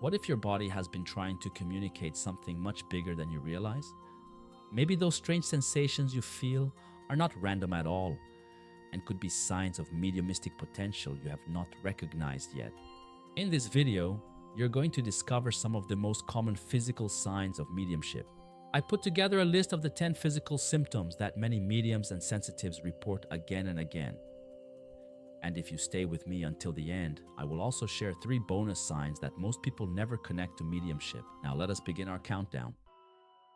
What if your body has been trying to communicate something much bigger than you realize? Maybe those strange sensations you feel are not random at all and could be signs of mediumistic potential you have not recognized yet. In this video, you're going to discover some of the most common physical signs of mediumship. I put together a list of the 10 physical symptoms that many mediums and sensitives report again and again. And if you stay with me until the end, I will also share 3 bonus signs that most people never connect to mediumship. Now let us begin our countdown.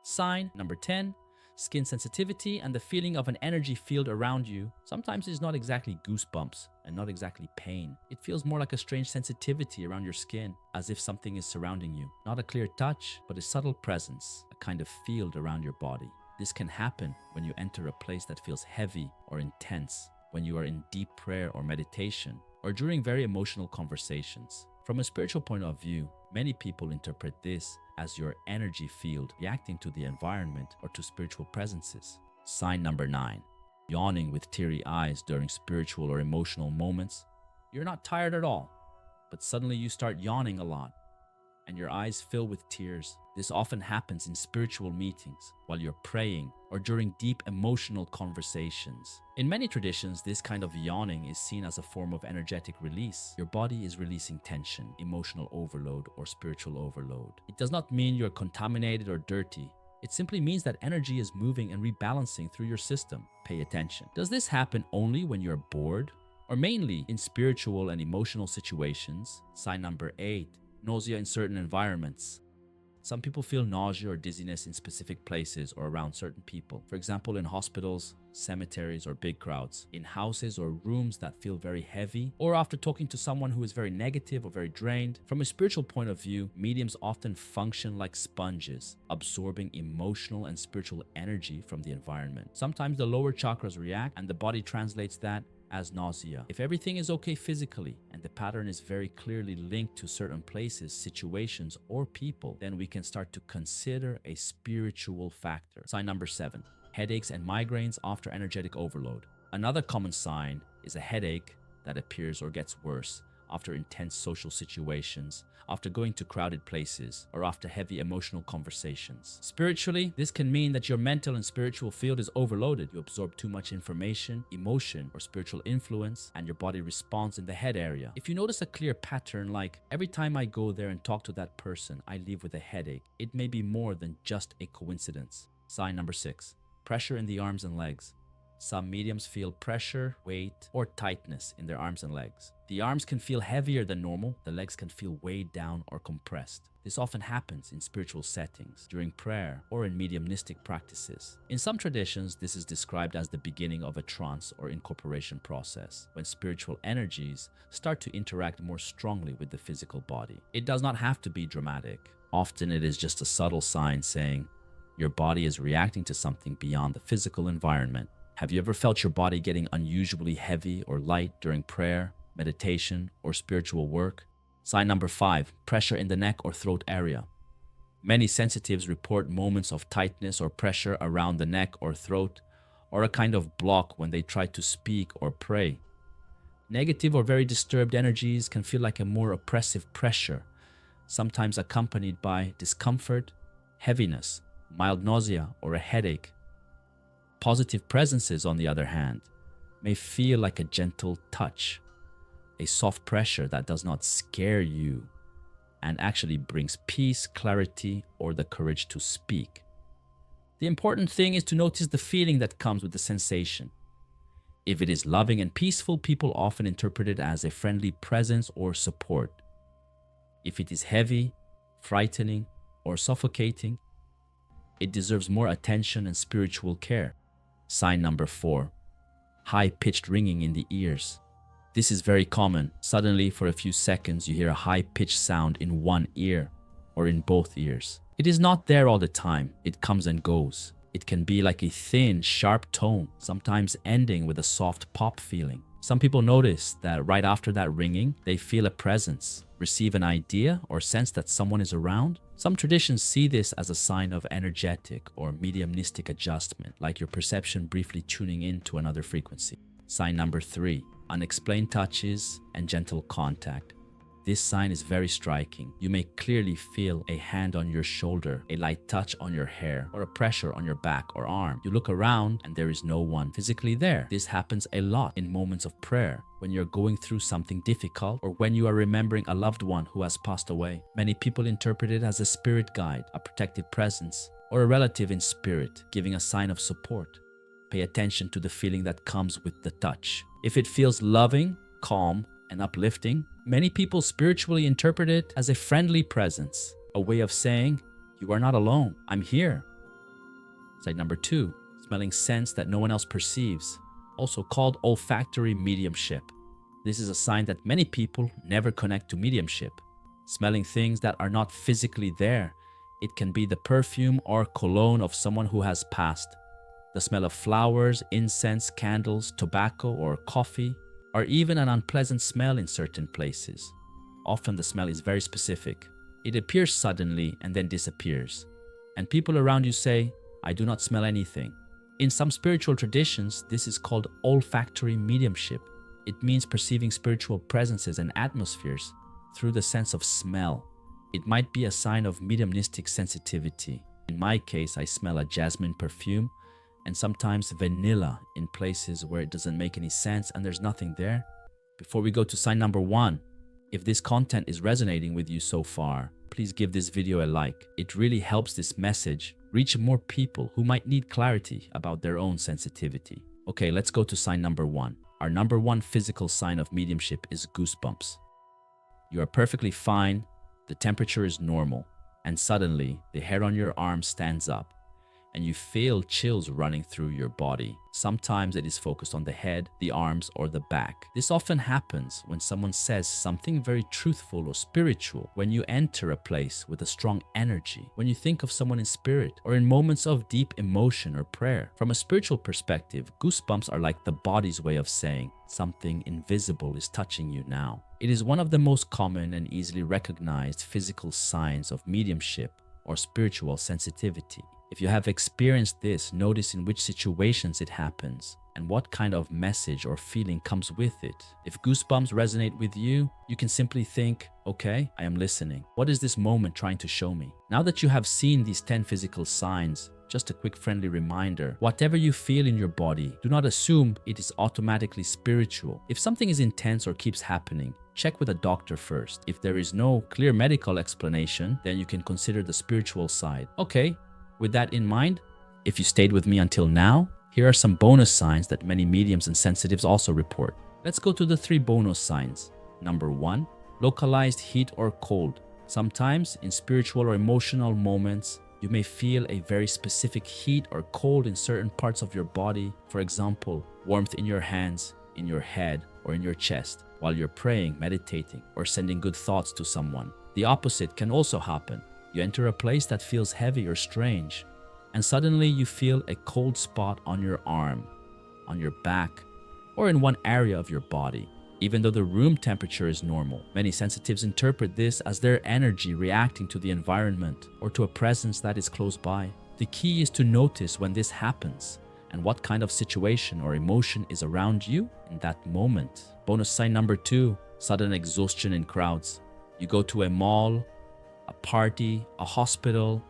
Sign number 10, skin sensitivity and the feeling of an energy field around you. Sometimes it's not exactly goosebumps and not exactly pain. It feels more like a strange sensitivity around your skin, as if something is surrounding you. Not a clear touch, but a subtle presence, a kind of field around your body. This can happen when you enter a place that feels heavy or intense, when you are in deep prayer or meditation, or during very emotional conversations. From a spiritual point of view, many people interpret this as your energy field reacting to the environment or to spiritual presences. Sign number 9, yawning with teary eyes during spiritual or emotional moments. You're not tired at all, but suddenly you start yawning a lot and your eyes fill with tears. This often happens in spiritual meetings, while you're praying, or during deep emotional conversations. In many traditions, this kind of yawning is seen as a form of energetic release. Your body is releasing tension, emotional overload, or spiritual overload. It does not mean you're contaminated or dirty. It simply means that energy is moving and rebalancing through your system. Pay attention. Does this happen only when you're bored, or mainly in spiritual and emotional situations? Sign number 8, nausea in certain environments. Some people feel nausea or dizziness in specific places or around certain people. For example, in hospitals, cemeteries, or big crowds. In houses or rooms that feel very heavy, or after talking to someone who is very negative or very drained. From a spiritual point of view, mediums often function like sponges, absorbing emotional and spiritual energy from the environment. Sometimes the lower chakras react and the body translates that as nausea. If everything is okay physically and the pattern is very clearly linked to certain places, situations, or people, then we can start to consider a spiritual factor. Sign number 7, headaches and migraines after energetic overload. Another common sign is a headache that appears or gets worse after intense social situations, after going to crowded places, or after heavy emotional conversations. Spiritually, this can mean that your mental and spiritual field is overloaded. You absorb too much information, emotion, or spiritual influence, and your body responds in the head area. If you notice a clear pattern, like every time I go there and talk to that person, I leave with a headache, it may be more than just a coincidence. Sign number 6, pressure in the arms and legs. Some mediums feel pressure, weight, or tightness in their arms and legs. The arms can feel heavier than normal, the legs can feel weighed down or compressed. This often happens in spiritual settings, during prayer, or in mediumistic practices. In some traditions, this is described as the beginning of a trance or incorporation process, when spiritual energies start to interact more strongly with the physical body. It does not have to be dramatic. Often it is just a subtle sign saying your body is reacting to something beyond the physical environment. Have you ever felt your body getting unusually heavy or light during prayer, meditation, or spiritual work? Sign number 5, pressure in the neck or throat area. Many sensitives report moments of tightness or pressure around the neck or throat, or a kind of block when they try to speak or pray. Negative or very disturbed energies can feel like a more oppressive pressure, sometimes accompanied by discomfort, heaviness, mild nausea, or a headache. Positive presences, on the other hand, may feel like a gentle touch, a soft pressure that does not scare you and actually brings peace, clarity, or the courage to speak. The important thing is to notice the feeling that comes with the sensation. If it is loving and peaceful, people often interpret it as a friendly presence or support. If it is heavy, frightening, or suffocating, it deserves more attention and spiritual care. Sign number 4, high-pitched ringing in the ears. This is very common. Suddenly, for a few seconds, you hear a high-pitched sound in one ear or in both ears. It is not there all the time. It comes and goes. It can be like a thin, sharp tone, sometimes ending with a soft pop feeling. Some people notice that right after that ringing, they feel a presence, receive an idea, or sense that someone is around. Some traditions see this as a sign of energetic or mediumistic adjustment, like your perception briefly tuning into another frequency. Sign number 3, unexplained touches and gentle contact. This sign is very striking. You may clearly feel a hand on your shoulder, a light touch on your hair, or a pressure on your back or arm. You look around and there is no one physically there. This happens a lot in moments of prayer, when you're going through something difficult, or when you are remembering a loved one who has passed away. Many people interpret it as a spirit guide, a protective presence, or a relative in spirit giving a sign of support. Pay attention to the feeling that comes with the touch. If it feels loving, calm, and uplifting, many people spiritually interpret it as a friendly presence, a way of saying, "You are not alone, I'm here." Sign number 2, smelling scents that no one else perceives, also called olfactory mediumship. This is a sign that many people never connect to mediumship. Smelling things that are not physically there. It can be the perfume or cologne of someone who has passed, the smell of flowers, incense, candles, tobacco, or coffee, or even an unpleasant smell in certain places. Often the smell is very specific. It appears suddenly and then disappears. And people around you say, "I do not smell anything." In some spiritual traditions, this is called olfactory mediumship. It means perceiving spiritual presences and atmospheres through the sense of smell. It might be a sign of mediumistic sensitivity. In my case, I smell a jasmine perfume and sometimes vanilla in places where it doesn't make any sense and there's nothing there. Before we go to sign number 1, if this content is resonating with you so far, please give this video a like. It really helps this message reach more people who might need clarity about their own sensitivity. Okay, let's go to sign number 1. Our number 1 physical sign of mediumship is goosebumps. You are perfectly fine, the temperature is normal, and suddenly the hair on your arm stands up and you feel chills running through your body. Sometimes it is focused on the head, the arms, or the back. This often happens when someone says something very truthful or spiritual, when you enter a place with a strong energy, when you think of someone in spirit, or in moments of deep emotion or prayer. From a spiritual perspective, goosebumps are like the body's way of saying, something invisible is touching you now. It is one of the most common and easily recognized physical signs of mediumship or spiritual sensitivity. If you have experienced this, notice in which situations it happens and what kind of message or feeling comes with it. If goosebumps resonate with you, you can simply think, okay, I am listening. What is this moment trying to show me? Now that you have seen these 10 physical signs, just a quick friendly reminder, whatever you feel in your body, do not assume it is automatically spiritual. If something is intense or keeps happening, check with a doctor first. If there is no clear medical explanation, then you can consider the spiritual side. Okay, with that in mind, if you stayed with me until now, here are some bonus signs that many mediums and sensitives also report. Let's go to the 3 bonus signs. Number 1, localized heat or cold. Sometimes in spiritual or emotional moments, you may feel a very specific heat or cold in certain parts of your body. For example, warmth in your hands, in your head, or in your chest while you're praying, meditating, or sending good thoughts to someone. The opposite can also happen. You enter a place that feels heavy or strange, and suddenly you feel a cold spot on your arm, on your back, or in one area of your body. Even though the room temperature is normal, many sensitives interpret this as their energy reacting to the environment or to a presence that is close by. The key is to notice when this happens and what kind of situation or emotion is around you in that moment. Bonus sign number 2, sudden exhaustion in crowds. You go to a mall, a party, a hospital,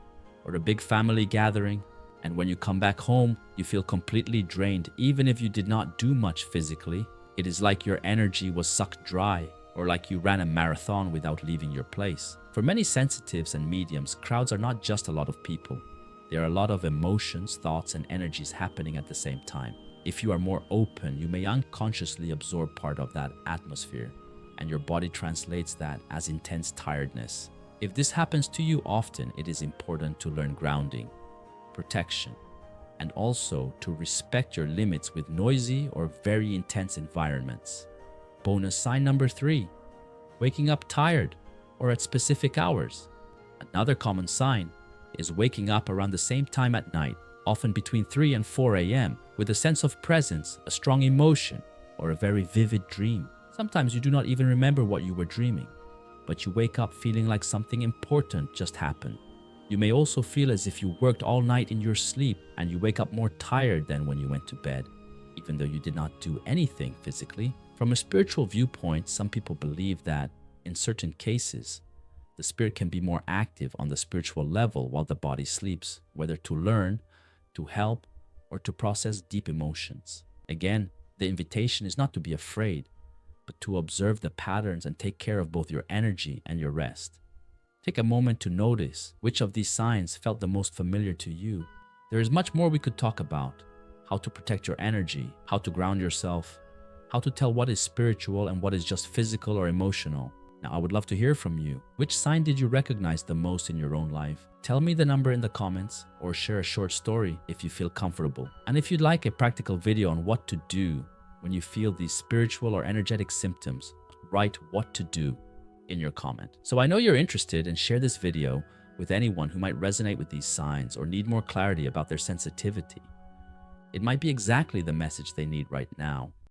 or a big family gathering, and when you come back home, you feel completely drained, even if you did not do much physically. It is like your energy was sucked dry, or like you ran a marathon without leaving your place. For many sensitives and mediums, crowds are not just a lot of people. There are a lot of emotions, thoughts, and energies happening at the same time. If you are more open, you may unconsciously absorb part of that atmosphere, and your body translates that as intense tiredness. If this happens to you often, it is important to learn grounding, protection, and also to respect your limits with noisy or very intense environments. Bonus sign number 3, waking up tired or at specific hours. Another common sign is waking up around the same time at night, often between 3 and 4 a.m., with a sense of presence, a strong emotion, or a very vivid dream. Sometimes you do not even remember what you were dreaming, but you wake up feeling like something important just happened. You may also feel as if you worked all night in your sleep and you wake up more tired than when you went to bed, even though you did not do anything physically. From a spiritual viewpoint, some people believe that in certain cases, the spirit can be more active on the spiritual level while the body sleeps, whether to learn, to help, or to process deep emotions. Again, the invitation is not to be afraid, but to observe the patterns and take care of both your energy and your rest. Take a moment to notice which of these signs felt the most familiar to you. There is much more we could talk about: how to protect your energy, how to ground yourself, how to tell what is spiritual and what is just physical or emotional. Now, I would love to hear from you. Which sign did you recognize the most in your own life? Tell me the number in the comments or share a short story if you feel comfortable. And if you'd like a practical video on what to do when you feel these spiritual or energetic symptoms, write what to do in your comment. So I know you're interested, and share this video with anyone who might resonate with these signs or need more clarity about their sensitivity. It might be exactly the message they need right now.